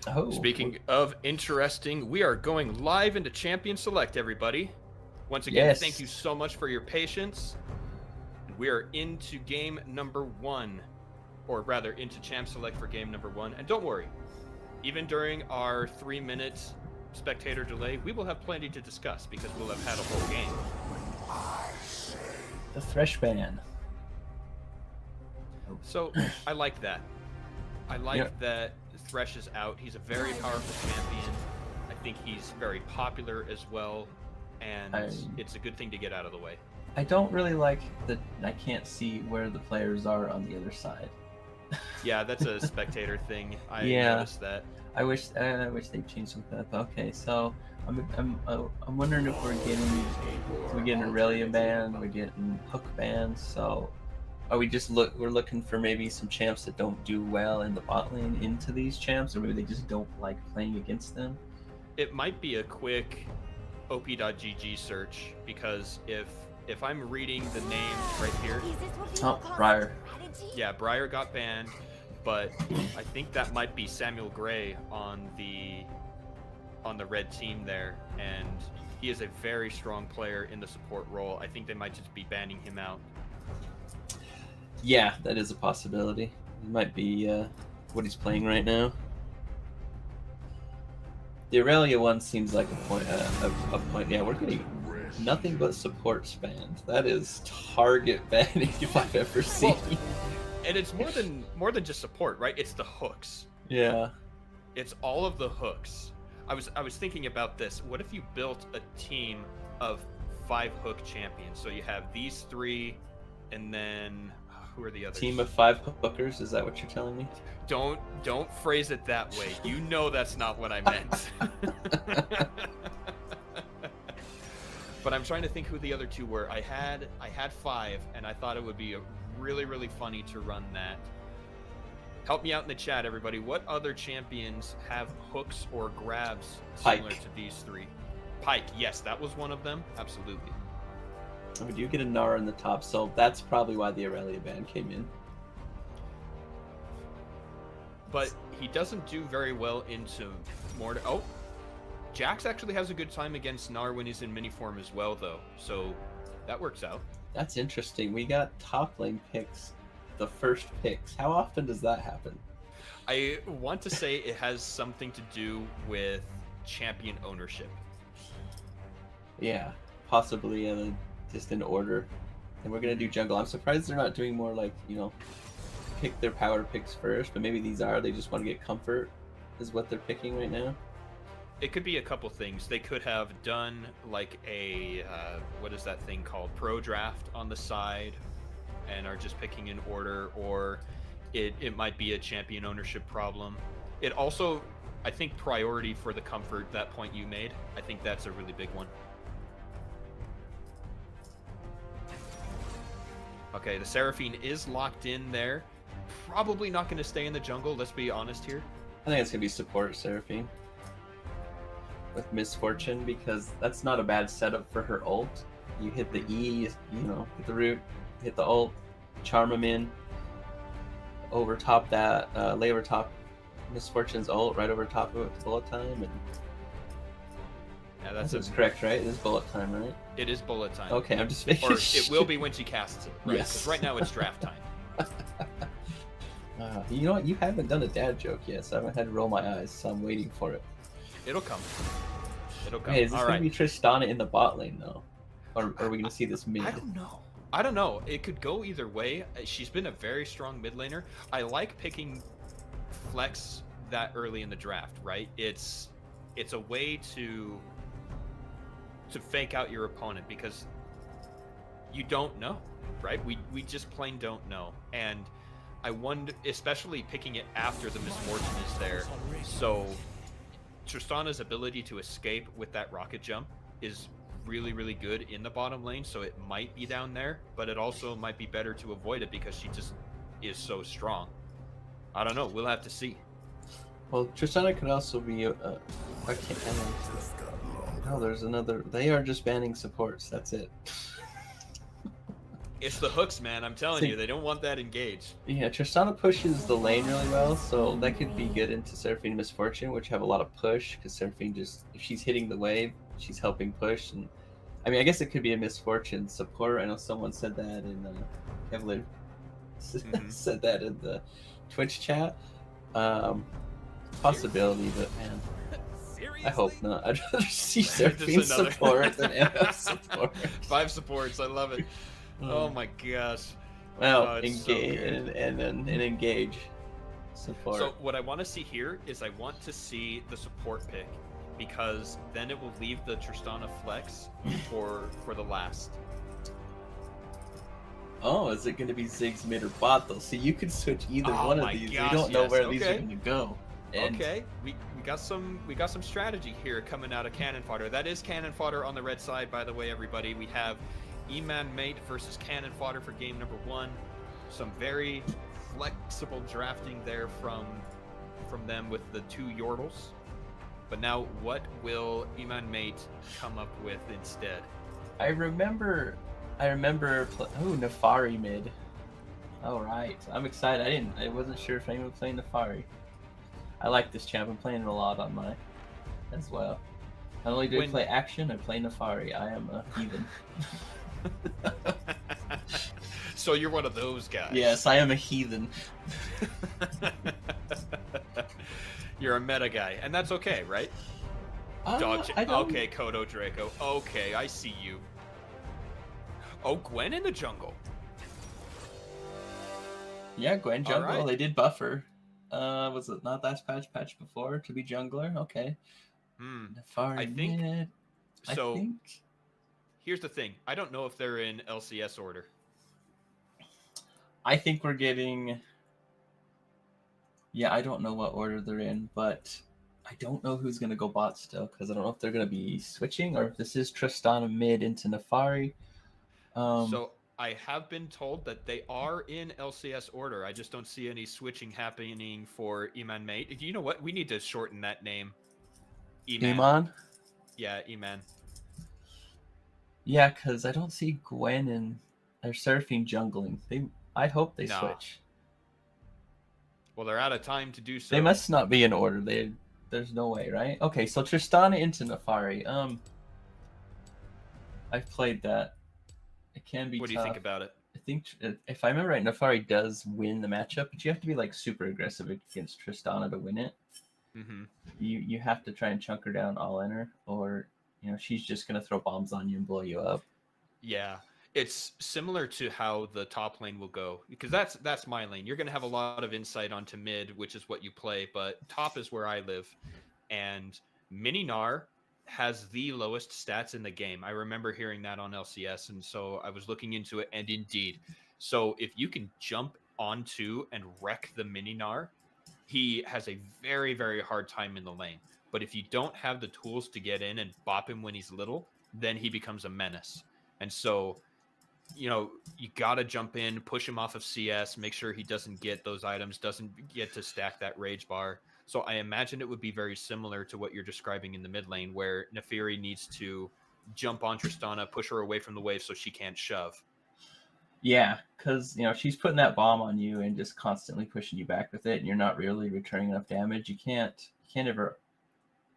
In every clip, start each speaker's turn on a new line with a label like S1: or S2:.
S1: Oh,
S2: Speaking of interesting, we are going live into Champion Select, everybody. Once again, thank
S1: yes.
S2: you so much for your patience. We are into game number 1, or rather into Champ Select for game number 1. And don't worry, even during our 3-minute spectator delay, we will have plenty to discuss because we'll have had a whole game.
S1: The Thresh Ban.
S2: So I like that. I like that Thresh is out. He's a very powerful champion. I think he's very popular as well, and it's a good thing to get out of the way.
S1: I don't really like that I can't see where the players are on the other side.
S2: Yeah, that's a spectator thing. I noticed that.
S1: I wish they'd change something up. Okay, so I'm wondering if we're getting Aurelia ban, we're getting Hook ban. So are we just we're looking for maybe some champs that don't do well in the bot lane into these champs, or maybe they just don't like playing against them?
S2: It might be a quick op.gg search, because if I'm reading the names right here,
S1: Briar.
S2: Yeah, Briar got banned, but I think that might be Samuel Gray on the red team there, and he is a very strong player in the support role. I think they might just be banning him out.
S1: Yeah, that is a possibility. It might be what he's playing right now. The Aurelia one seems like a point. Yeah, we're getting nothing but support spanned. That is target banning if I've ever seen.
S2: Well, and it's more than just support, right? It's the hooks.
S1: Yeah.
S2: It's all of the hooks. I was thinking about this. What if you built a team of 5 hook champions? So you have these 3, and then who are the others?
S1: Team of 5 hookers. Is that what you're telling me?
S2: Don't phrase it that way. You know that's not what I meant. But I'm trying to think who the other 2 were. I had 5, and I thought it would be really funny to run that. Help me out in the chat, everybody. What other champions have hooks or grabs similar to these 3? Pike, yes, that was one of them. Absolutely.
S1: We do get a Gnar in the top, so that's probably why the Aurelia ban came in.
S2: But he doesn't do very well into Mortar. Oh, Jax actually has a good time against Gnar when he's in mini form as well, though. So that works out.
S1: That's interesting. We got top lane picks, the first picks. How often does that happen?
S2: I want to say it has something to do with champion ownership.
S1: Yeah, possibly just in order. And we're going to do jungle. I'm surprised they're not doing more like, pick their power picks first, but maybe they just want to get comfort is what they're picking right now.
S2: It could be a couple things. They could have done like a, what is that thing called? Pro draft on the side and are just picking in order, or it might be a champion ownership problem. It also, I think, priority for the comfort, that point you made. I think that's a really big one. Okay, the Seraphine is locked in there. Probably not going to stay in the jungle, let's be honest here.
S1: I think it's going to be support Seraphine with Misfortune, because that's not a bad setup for her ult. You hit the E, hit the root, hit the ult, charm him in, over top that, lay over top Misfortune's ult, right over top of it, bullet time, and
S2: yeah, that's
S1: correct, right? It is bullet time, right?
S2: It is bullet time.
S1: Okay, I'm just making
S2: Or it will be when she casts it, right?
S1: Yes.
S2: Because right now it's draft time.
S1: You know what? You haven't done a dad joke yet, so I haven't had to roll my eyes, so I'm waiting for it.
S2: It'll come. It'll come.
S1: Hey, is this
S2: All
S1: going
S2: right.
S1: to be Tristana in the bot lane, though? Or are we going to see this mid?
S2: I don't know. It could go either way. She's been a very strong mid laner. I like picking Flex that early in the draft, right? It's a way to fake out your opponent, because you don't know, right? We just plain don't know. And I wonder, especially picking it after the Misfortune is there, so Tristana's ability to escape with that rocket jump is really good in the bottom lane, so it might be down there, but it also might be better to avoid it because she just is so strong. I don't know. We'll have to see.
S1: Well, Tristana could also be there's another. They are just banning supports. That's it.
S2: It's the hooks, man. I'm telling
S1: See,
S2: you, they don't want that engaged.
S1: yeah, Tristana pushes the lane really well, so that could be good into Seraphine Misfortune, which have a lot of push, because Seraphine just, if she's hitting the wave, she's helping push. And I mean, I guess it could be a Misfortune support. I know someone said that in Kevlar
S2: Mhm.
S1: said that in the Twitch chat. Possibility, but man, I hope
S3: Seriously?
S1: not. I'd rather see
S2: Just
S1: Seraphine
S2: another
S1: support than MF support.
S2: 5 supports. I love it. Oh my gosh.
S1: Well,
S2: Oh, it's so
S1: engage
S2: good.
S1: and then engage support.
S2: So what I want to see here is I want to see the support pick, because then it will leave the Tristana flex for the last.
S1: Oh, is it going to be Ziggs mid or bot though? So you could switch either
S2: Oh
S1: one of
S2: my
S1: these.
S2: gosh,
S1: We don't know
S2: yes,
S1: where these are
S2: okay.
S1: going to go. And
S2: Okay, we got some strategy here coming out of Cannon Fodder. That is Cannon Fodder on the red side, by the way, everybody. We have Eman Mate versus Cannon Fodder for game number 1. Some very flexible drafting there from them with the 2 Yordles. But now, what will Eman Mate come up with instead?
S1: I remember. Oh, Nefari mid. All right, I'm excited. I wasn't sure if anyone was playing Nefari. I like this champ. I'm playing it a lot on my as well. Not only do I play action, I play Nefari. I am a heathen.
S2: So you're one of those guys.
S1: Yes, I am a heathen.
S2: You're a meta guy, and that's okay, right? Okay, Kodo Draco. Okay, I see you. Oh, Gwen in the jungle.
S1: Yeah, Gwen jungle.
S2: Right.
S1: They did buffer. Was it not that patch before to be jungler? Okay.
S2: I think
S1: mid.
S2: so.
S1: I think...
S2: Here's the thing. I don't know if they're in LCS order.
S1: I think we're getting... Yeah, I don't know what order they're in, but I don't know who's going to go bot still, because I don't know if they're going to be switching or if this is Tristana mid into Nefari.
S2: So I have been told that they are in LCS order. I just don't see any switching happening for Eman Mate. You know what? We need to shorten that name.
S1: Eman?
S2: Yeah, Eman.
S1: Yeah, because I don't see Gwen and they're surfing jungling. I hope they switch.
S2: Well, they're out of time to do so.
S1: They must not be in order. There's no way, right? Okay, so Tristana into Nefari. I've played that. It can be
S2: What
S1: tough.
S2: do you think about it?
S1: I think, if I remember right, Nefari does win the matchup, but you have to be like super aggressive against Tristana to win it.
S2: Mm-hmm.
S1: You have to try and chunk her down all in her, or she's just gonna throw bombs on you and blow you up.
S2: Yeah, it's similar to how the top lane will go, because that's my lane. You're gonna have a lot of insight onto mid, which is what you play, but top is where I live, and Mininar has the lowest stats in the game. I remember hearing that on LCS, and so I was looking into it, and indeed. So if you can jump onto and wreck the Mininar, he has a very, very hard time in the lane. But if you don't have the tools to get in and bop him when he's little, then he becomes a menace. And so, you got to jump in, push him off of CS, make sure he doesn't get those items, doesn't get to stack that rage bar. So I imagine it would be very similar to what you're describing in the mid lane, where Nefiri needs to jump on Tristana, push her away from the wave so she can't shove.
S1: Yeah, because she's putting that bomb on you and just constantly pushing you back with it, and you're not really returning enough damage. You can't ever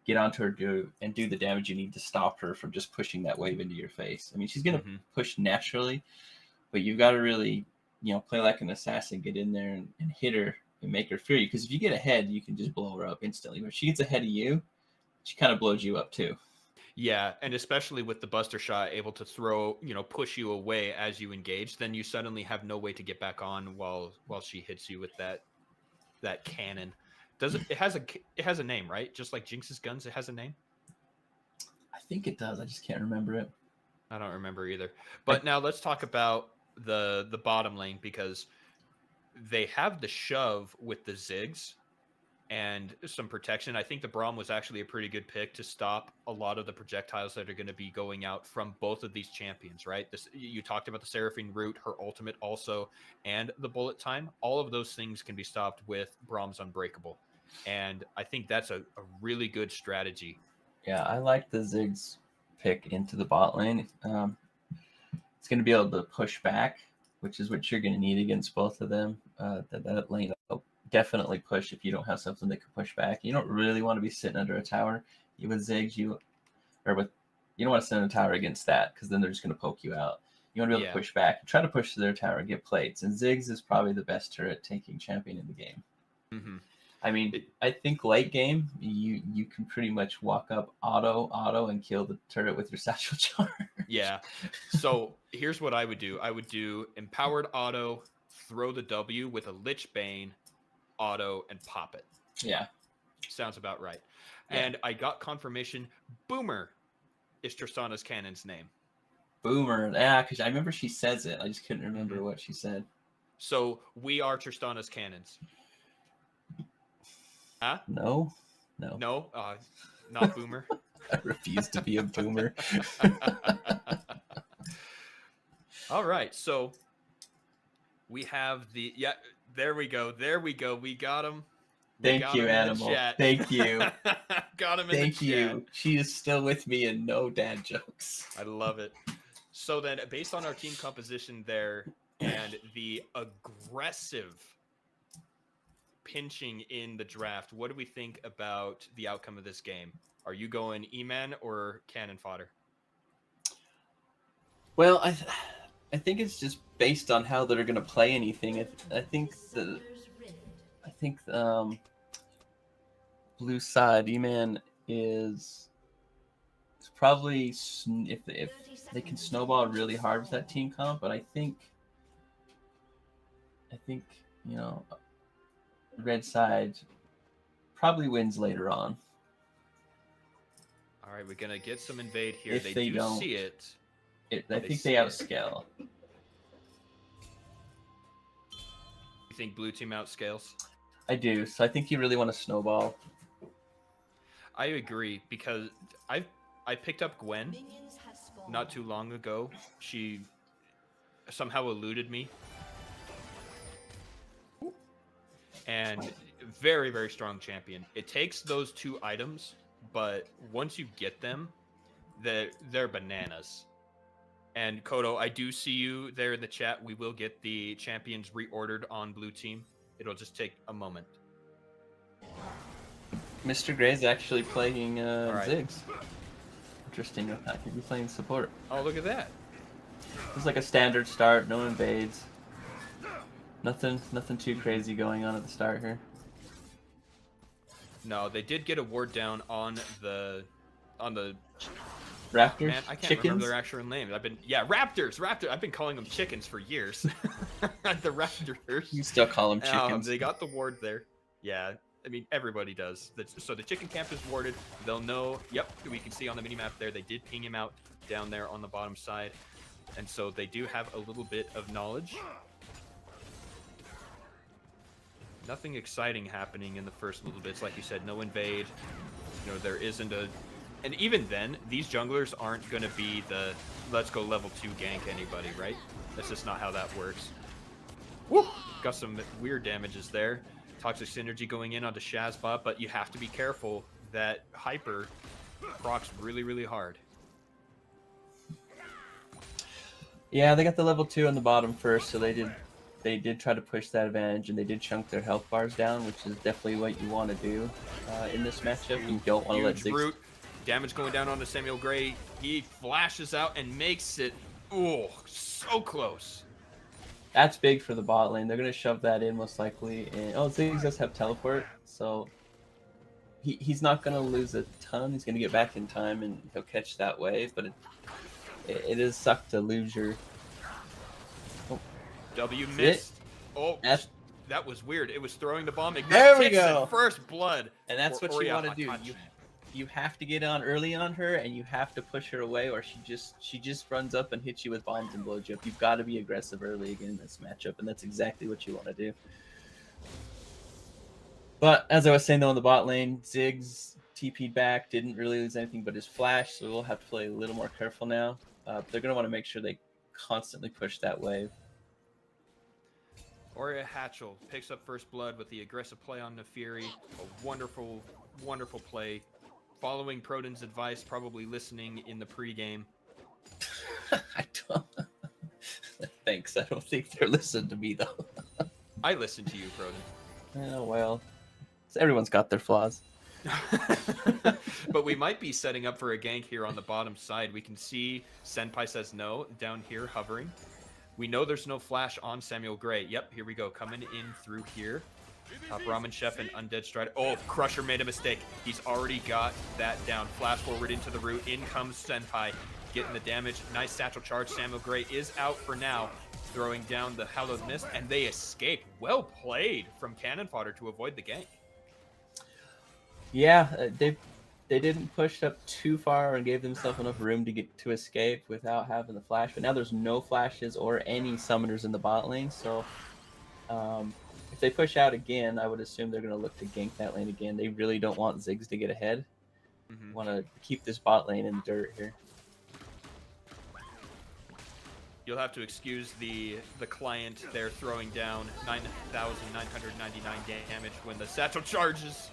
S1: get onto her do the damage you need to stop her from just pushing that wave into your face. I mean, she's gonna push naturally, but you've got to really play like an assassin, get in there and hit her and make her fear you. Because if you get ahead, you can just blow her up instantly. But if she gets ahead of you, she kind of blows you up too.
S2: Yeah, and especially with the Buster Shot able to throw, push you away as you engage, then you suddenly have no way to get back on while she hits you with that cannon. It has a name, right? Just like Jinx's guns, it has a name?
S1: I think it does. I just can't remember it.
S2: I don't remember either. But now let's talk about the bottom lane, because they have the shove with the Ziggs and some protection. I think the Braum was actually a pretty good pick to stop a lot of the projectiles that are going to be going out from both of these champions, right? You talked about the Seraphine root, her ultimate also, and the bullet time. All of those things can be stopped with Braum's Unbreakable. And I think that's a really good strategy.
S1: Yeah, I like the Ziggs pick into the bot lane. It's going to be able to push back which is what you're going to need against both of them. That lane will definitely push if you don't have something that can push back. You don't really want to be sitting under a tower. You with Ziggs, you don't want to sit in a tower against that because then they're just going to poke you out. You want to be able to push back, try to push to their tower and get plates. And Ziggs is probably the best turret taking champion in the game.
S2: Mm-hmm.
S1: I mean, I think late game you can pretty much walk up auto and kill the turret with your satchel charge.
S2: Yeah. So here's what I would do. I would do empowered auto, throw the W with a Lich Bane, auto, and pop it.
S1: Yeah.
S2: Sounds about right.
S1: Yeah.
S2: And I got confirmation. Boomer is Tristana's cannon's name.
S1: Boomer. Yeah, because I remember she says it. I just couldn't remember what she said.
S2: So we are Tristana's cannons. Huh?
S1: No.
S2: No, not Boomer.
S1: I refuse to be a boomer.
S2: All right, so we have there we go. We got him.
S1: Thank you, Animal. Thank you.
S2: Got him in
S1: Thank
S2: the
S1: you.
S2: chat.
S1: She is still with me and no dad jokes.
S2: I love it. So then, based on our team composition there and the aggressive pinching in the draft, what do we think about the outcome of this game? Are you going Eman or Cannon Fodder?
S1: Well, I think it's just based on how they're going to play anything. I think blue side Eman is probably if they can snowball really hard with that team comp, but I think red side probably wins later on.
S2: All right, we're gonna get some invade here.
S1: If they
S2: do
S1: don't,
S2: see it.
S1: I think they outscale.
S2: You think blue team outscales?
S1: I do. So I think you really want to snowball.
S2: I agree because I picked up Gwen not too long ago. She somehow eluded me. And very, very strong champion. It takes those two items, but once you get them, they're bananas. And Kodo, I do see you there in the chat. We will get the champions reordered on blue team. It'll just take a moment.
S1: Mr. Gray's actually playing
S2: right.
S1: Ziggs. Interesting. I could be playing support.
S2: Oh, look at that.
S1: It's like a standard start, no invades. Nothing too crazy going on at the start here.
S2: No, they did get a ward down on the
S1: Raptors?
S2: Man, I can't
S1: Chickens?
S2: remember their actual names. Raptors. I've been calling them chickens for years. The Raptors.
S1: You still call them chickens.
S2: They got the ward there. Yeah, I mean, everybody does. So the chicken camp is warded. They'll know. Yep, we can see on the minimap there. They did ping him out down there on the bottom side. And so they do have a little bit of knowledge. Nothing exciting happening in the first little bits. Like you said, no invade. There isn't a... And even then, these junglers aren't going to be the let's go level 2 gank anybody, right? That's just not how that works. Woo! Got some weird damages there. Toxic Synergy going in onto Shazbot, but you have to be careful that Hyper procs really, really hard.
S1: Yeah, they got the level 2 on the bottom first, so they did try to push that advantage, and they did chunk their health bars down, which is definitely what you want to do in this matchup. You don't want to let Ziggs...
S2: Damage going down onto Samuel Gray. He flashes out and makes it, so close.
S1: That's big for the bot lane. They're going to shove that in most likely. And Ziggs does have teleport, so he's not going to lose a ton. He's going to get back in time, and he'll catch that wave, but it is suck to lose your...
S2: Oh. W missed. That was weird. It was throwing the bomb.
S1: There we go.
S2: First blood.
S1: And that's what you want to do. You have to get on early on her, and you have to push her away, or she just runs up and hits you with bombs and blows you up. You've got to be aggressive early again in this matchup, and that's exactly what you want to do. But as I was saying though, in the bot lane, Ziggs TP'd back, didn't really lose anything but his flash, so we'll have to play a little more careful now. They're going to want to make sure they constantly push that wave.
S2: Aurea Hatchel picks up first blood with the aggressive play on Nefiri. A wonderful, wonderful play. Following Proden's advice, probably listening in the pregame.
S1: I don't. Thanks. I don't think they're listening to me though.
S2: I listen to you, Croden.
S1: Oh well, everyone's got their flaws.
S2: But we might be setting up for a gank here on the bottom side. We can see Senpai says no down here hovering. We know there's no flash on Samuel Gray. Yep, here we go. Coming in through here. Top Ramen Chef and Undead Strider. Oh, Crusher made a mistake. He's already got that down. Flash forward into the root. In comes Senpai. Getting the damage. Nice satchel charge. Samuel Gray is out for now. Throwing down the Hallowed Mist. And they escape. Well played from Cannon Fodder to avoid the gank.
S1: Yeah, they didn't push up too far and gave themselves enough room to get to escape without having the flash. But now there's no flashes or any summoners in the bot lane, so if they push out again, I would assume they're going to look to gank that lane again. They really don't want Ziggs to get ahead. Want to keep this bot lane in the dirt here.
S2: You'll have to excuse the client there throwing down 9,999 damage when the satchel charges.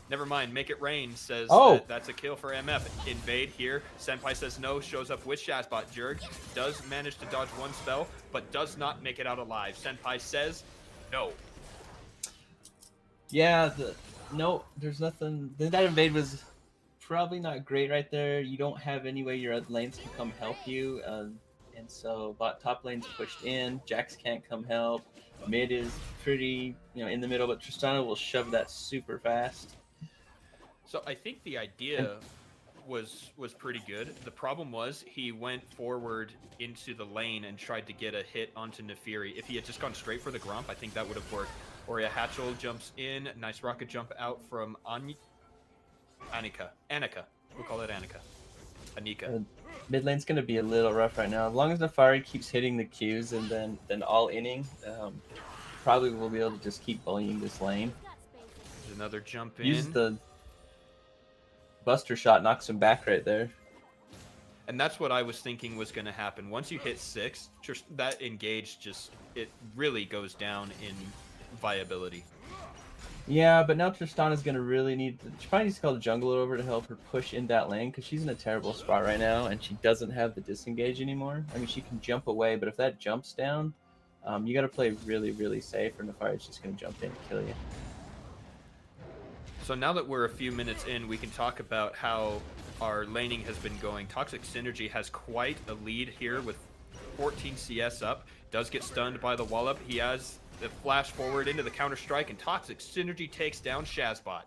S2: Never mind, make it rain says that's a kill for MF. Invade here. Senpai says no, shows up with Shazbot. Jurg does manage to dodge one spell, but does not make it out alive. Senpai says no.
S1: Yeah, no, there's nothing. That invade was probably not great right there. You don't have any way your other lanes can come help you. And so top lane's pushed in. Jax can't come help. Mid is pretty, in the middle, but Tristana will shove that super fast.
S2: So I think the idea was pretty good. The problem was he went forward into the lane and tried to get a hit onto Nefiri. If he had just gone straight for the Gromp, I think that would have worked. Oria Hatchel jumps in. Nice rocket jump out from Annika. We'll call it Annika. Anika.
S1: Mid lane's going to be a little rough right now. As long as Nefari keeps hitting the Qs and then all inning, probably we'll be able to just keep bullying this lane.
S2: There's another jump in.
S1: Use the Buster Shot, knocks him back right there.
S2: And that's what I was thinking was going to happen. Once you hit 6, that engage it really goes down in viability.
S1: Yeah, but now Tristana's going to really she probably needs to call the jungler over to help her push in that lane, because she's in a terrible spot right now, and she doesn't have the disengage anymore. I mean, she can jump away, but if that jumps down, you got to play really, really safe, or Nefari's just going to jump in and kill you.
S2: So now that we're a few minutes in, we can talk about how our laning has been going. Toxic Synergy has quite a lead here with 14 CS up. Does get stunned by the wallop. He has the flash forward into the counter strike, and Toxic Synergy takes down Shazbot.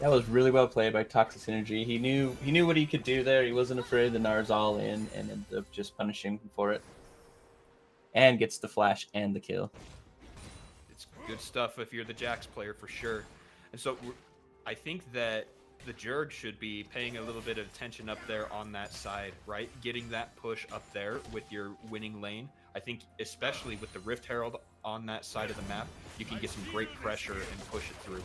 S1: That was really well played by Toxic Synergy. He knew what he could do there. He wasn't afraid. The Nar's all in and ended up just punishing him for it. And gets the flash and the kill.
S2: It's good stuff if you're the Jax player for sure. And so I think that the Jurg should be paying a little bit of attention up there on that side, right? Getting that push up there with your winning lane. I think especially with the Rift Herald on that side of the map, you can get some great pressure and push it through.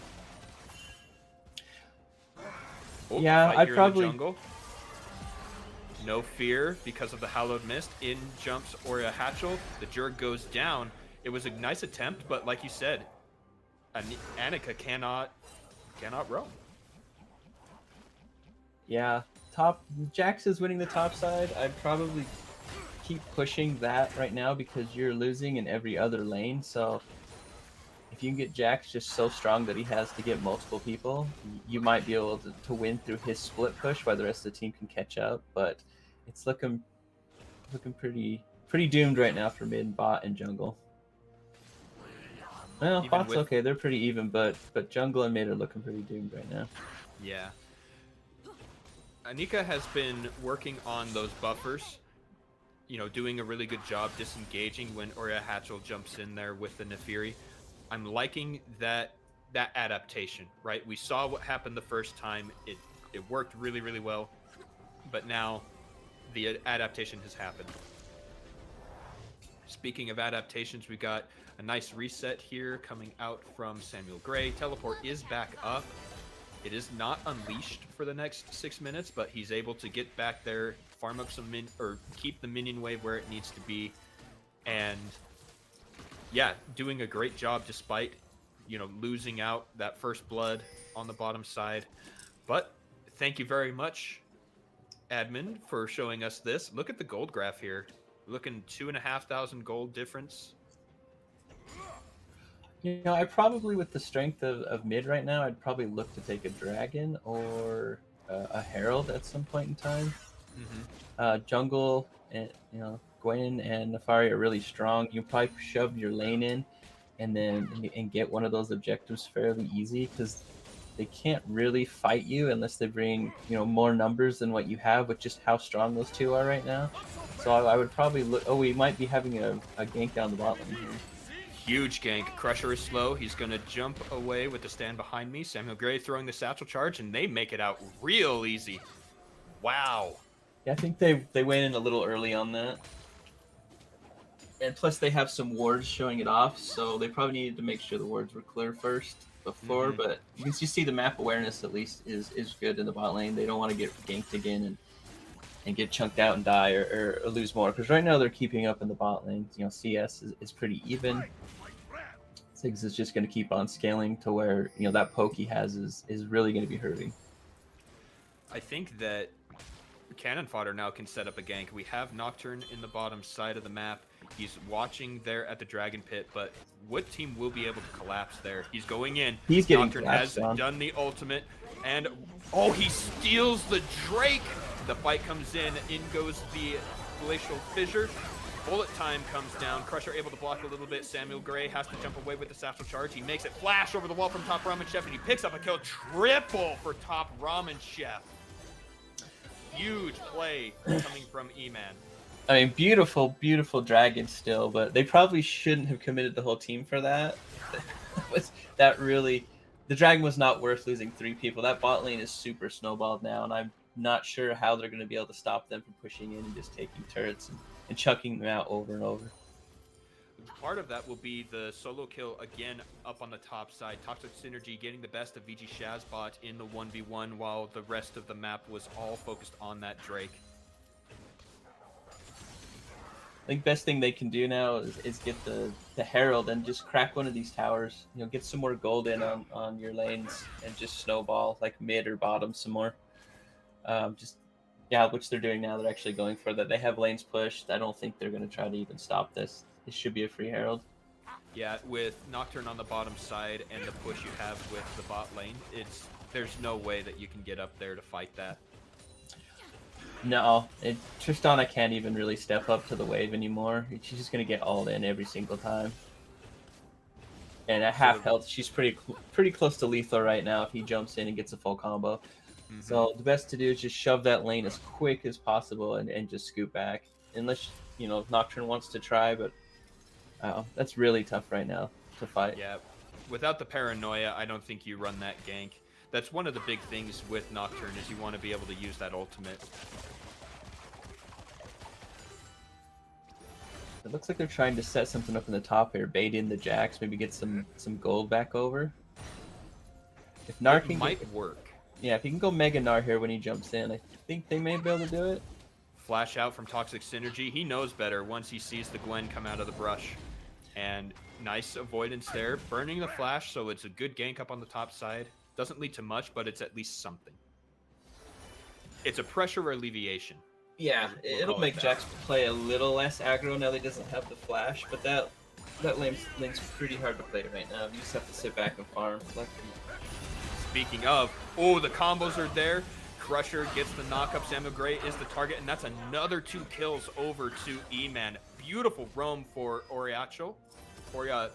S2: Oh,
S1: yeah, I'd probably...
S2: jungle. No fear because of the Hallowed Mist. In jumps Oria Hatchel. The Jurg goes down. It was a nice attempt, but like you said, Annika cannot roam.
S1: Yeah, Jax is winning the top side. I'd probably keep pushing that right now because you're losing in every other lane. So if you can get Jax just so strong that he has to get multiple people, you might be able to win through his split push while the rest of the team can catch up. But it's looking pretty doomed right now for mid, bot, and jungle. Well, even bot's okay. They're pretty even, but jungle and mid are looking pretty doomed right now.
S2: Yeah. Anika has been working on those buffers, doing a really good job disengaging when Oria Hatchel jumps in there with the Nefiri. I'm liking that adaptation, right? We saw what happened the first time. It worked really, really well, but now the adaptation has happened. Speaking of adaptations, we got a nice reset here coming out from Samuel Gray. Teleport is back up. It is not unleashed for the next 6 minutes, but he's able to get back there, farm up some keep the minion wave where it needs to be, and yeah, doing a great job despite losing out that first blood on the bottom side. But thank you very much, admin, for showing us this. Look at the gold graph here. Looking 2,500 gold difference.
S1: I probably, with the strength of mid right now, I'd probably look to take a dragon or a herald at some point in time.
S2: Mm-hmm.
S1: Jungle and Gwen and Nefari are really strong. You can probably shove your lane in, and then and get one of those objectives fairly easy because they can't really fight you unless they bring more numbers than what you have with just how strong those two are right now. So I would probably look. Oh, we might be having a gank down the bot lane here.
S2: Huge gank. Crusher is slow. He's going to jump away with the stand behind me. Samuel Gray throwing the satchel charge, and they make it out real easy. Wow.
S1: Yeah, I think they went in a little early on that. And plus, they have some wards showing it off, so they probably needed to make sure the wards were clear first before.
S2: Mhm.
S1: But you can see the map awareness at least is good in the bot lane. They don't want to get ganked again and get chunked out and die or lose more. Because right now they're keeping up in the bot lane. CS is pretty even. Ziggs is just going to keep on scaling to where that poke he has is really going to be hurting.
S2: I think that Cannon Fodder now can set up a gank. We have Nocturne in the bottom side of the map. He's watching there at the Dragon Pit, but what team will be able to collapse there? He's going in.
S1: He's getting
S2: Nocturne has done the ultimate, and oh, he steals the Drake. The fight comes in goes the Glacial Fissure. Bullet time comes down. Crusher able to block a little bit. Samuel Gray has to jump away with the satchel charge. He makes it flash over the wall from Top Ramen Chef, and he picks up a kill. Triple for Top Ramen Chef. Huge play coming from Eman.
S1: I mean, beautiful, beautiful dragon still, but they probably shouldn't have committed the whole team for that. That really, the dragon was not worth losing 3 people. That bot lane is super snowballed now, and I'm not sure how they're going to be able to stop them from pushing in and just taking turrets and chucking them out over and over.
S2: Part of that will be the solo kill again up on the top side. Toxic Synergy getting the best of VG Shazbot in the 1v1 while the rest of the map was all focused on that Drake.
S1: I think best thing they can do now is get the Herald and just crack one of these towers. Get some more gold in on your lanes and just snowball like mid or bottom some more. Which they're doing now. They're actually going for that. They have lanes pushed. I don't think they're going to try to even stop this. It should be a free Herald.
S2: Yeah, with Nocturne on the bottom side and the push you have with the bot lane, there's no way that you can get up there to fight that.
S1: No, Tristana can't even really step up to the wave anymore. She's just going to get all in every single time. And at half health, she's pretty close to lethal right now if he jumps in and gets a full combo. Mm-hmm. So the best to do is just shove that lane as quick as possible and just scoot back. Unless, Nocturne wants to try, but that's really tough right now to fight.
S2: Yeah, without the paranoia, I don't think you run that gank. That's one of the big things with Nocturne is you want to be able to use that ultimate.
S1: It looks like they're trying to set something up in the top here, bait in the Jax, maybe get some gold back over. If Gnar can
S2: might work.
S1: Yeah, if he can go Mega Gnar here when he jumps in, I think they may be able to do it.
S2: Flash out from Toxic Synergy. He knows better once he sees the Gwen come out of the brush. And nice avoidance there. Burning the flash, so it's a good gank up on the top side. Doesn't lead to much, but it's at least something. It's a pressure alleviation.
S1: Yeah, it'll make Jax play a little less aggro now that he doesn't have the flash, but that lane's pretty hard to play right now. You just have to sit back and farm.
S2: Speaking of, the combos are there. Crusher gets the knock-up. Samuel Gray is the target, and that's another 2 kills over to Eman. Beautiful roam for Oriahacho. We got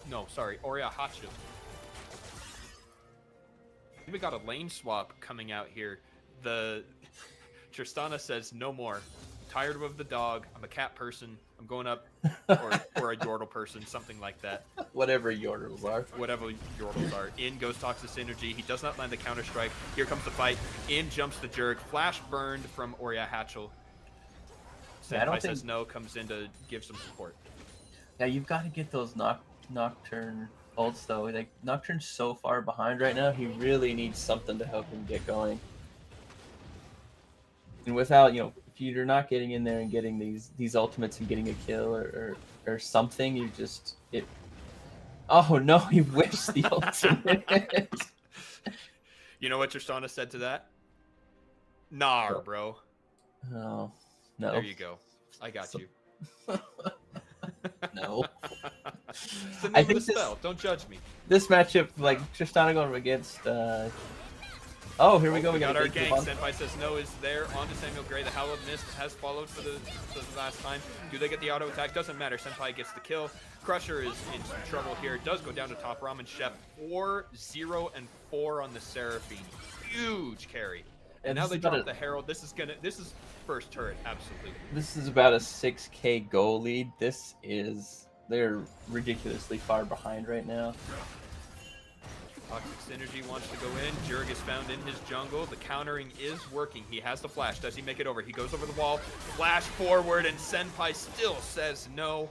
S2: a lane swap coming out here. The Tristana says, no more. Tired of the dog. I'm a cat person. I'm going up, or a Yordle person, something like that.
S1: Whatever Yordles are.
S2: Whatever Yordles are. In goes Toxic Synergy. He does not land the counter-strike. Here comes the fight. In jumps the Jerk. Flash burned from Oriahacho. Senpai says no, comes in to give some support.
S1: Yeah, you've got to get those Nocturne ults, though. Like, Nocturne's so far behind right now, he really needs something to help him get going. And without, if you're not getting in there and getting these ultimates and getting a kill or something, you just... Oh, no, he whiffs the ultimate.
S2: You know what Tristana said to that? Nah, bro.
S1: Oh, no.
S2: There you go. I got you.
S1: No.
S2: It's the
S1: I
S2: name of the
S1: think this
S2: spell. Don't judge me.
S1: this matchup, like Tristana going against. Oh, here we go.
S2: We got our
S1: a
S2: gank. Senpai says no is there onto Samuel Gray. The Howl of Mist has followed for the last time. Do they get the auto attack? Doesn't matter. Senpai gets the kill. Crusher is in some trouble here. Does go down to top. Ramen Chef 4-0 and 4 on the Seraphine. Huge carry. And now they drop the Herald. This is first turret. Absolutely.
S1: This is about a 6K goal lead. They're ridiculously far behind right now.
S2: Toxic Synergy wants to go in. Jurg is found in his jungle. The countering is working. He has the flash. Does he make it over? He goes over the wall. Flash forward, and Senpai still says no.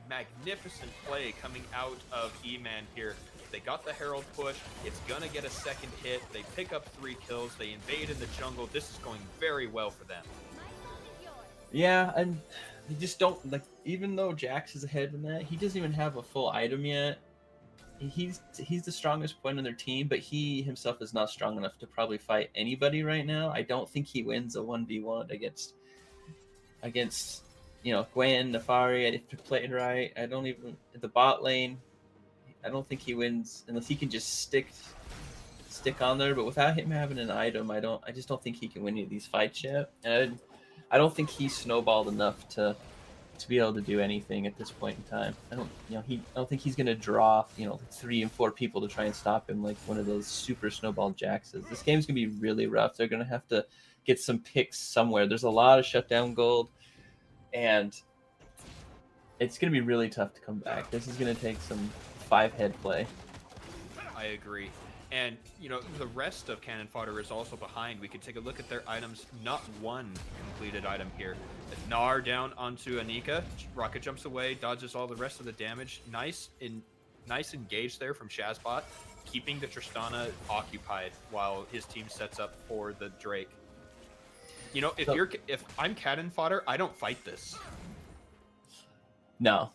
S2: Magnificent play coming out of Eman here. They got the Herald push. It's going to get a second hit. They pick up 3 kills. They invade in the jungle. This is going very well for them.
S1: Yeah, and they just don't, like, even though Jax is ahead in that, he doesn't even have a full item yet. He's the strongest point on their team, but he himself is not strong enough to probably fight anybody right now. I don't think he wins a 1v1 against Gwen, Nefari. If he played right, I don't even at the bot lane. I don't think he wins unless he can just stick on there. But without him having an item, I just don't think he can win any of these fights yet. And I don't think he's snowballed enough to be able to do anything at this point in time. I don't think he's gonna draw 3 and 4 people to try and stop him like one of those super snowball Jaxes. This game's gonna be really rough. They're gonna have to get some picks somewhere. There's a lot of shutdown gold, and it's gonna be really tough to come back. This is gonna take some 5-head play.
S2: I agree. And, the rest of Cannon Fodder is also behind. We could take a look at their items. Not one completed item here. Gnar down onto Anika. Rocket jumps away, dodges all the rest of the damage. Nice engage there from Shazbot, keeping the Tristana occupied while his team sets up for the Drake. If I'm Cannon Fodder, I don't fight this.
S1: No.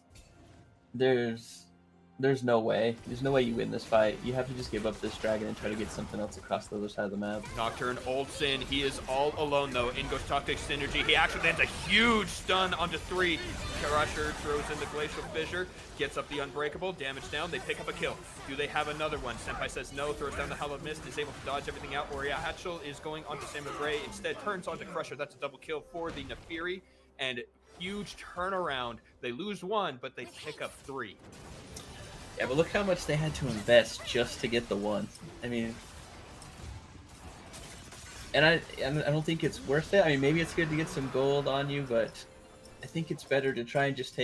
S1: There's no way. There's no way you win this fight. You have to just give up this dragon and try to get something else across the other side of the map.
S2: Nocturne ults in. He is all alone, though. In goes Toxic Synergy. He actually lands a huge stun onto 3. Crusher throws in the Glacial Fissure. Gets up the Unbreakable. Damage down. They pick up a kill. Do they have another one? Senpai says no. Throws down the Howl of Mist. Is able to dodge everything out. Hatchel is going onto Samuel Gray. Instead, turns onto Crusher. That's a double kill for the Nefiri. And huge turnaround. They lose 1, but they pick up 3.
S1: Yeah, but look how much they had to invest just to get the 1. I mean, and I don't think it's worth it. I mean, maybe it's good to get some gold on you, but I think it's better to try and just take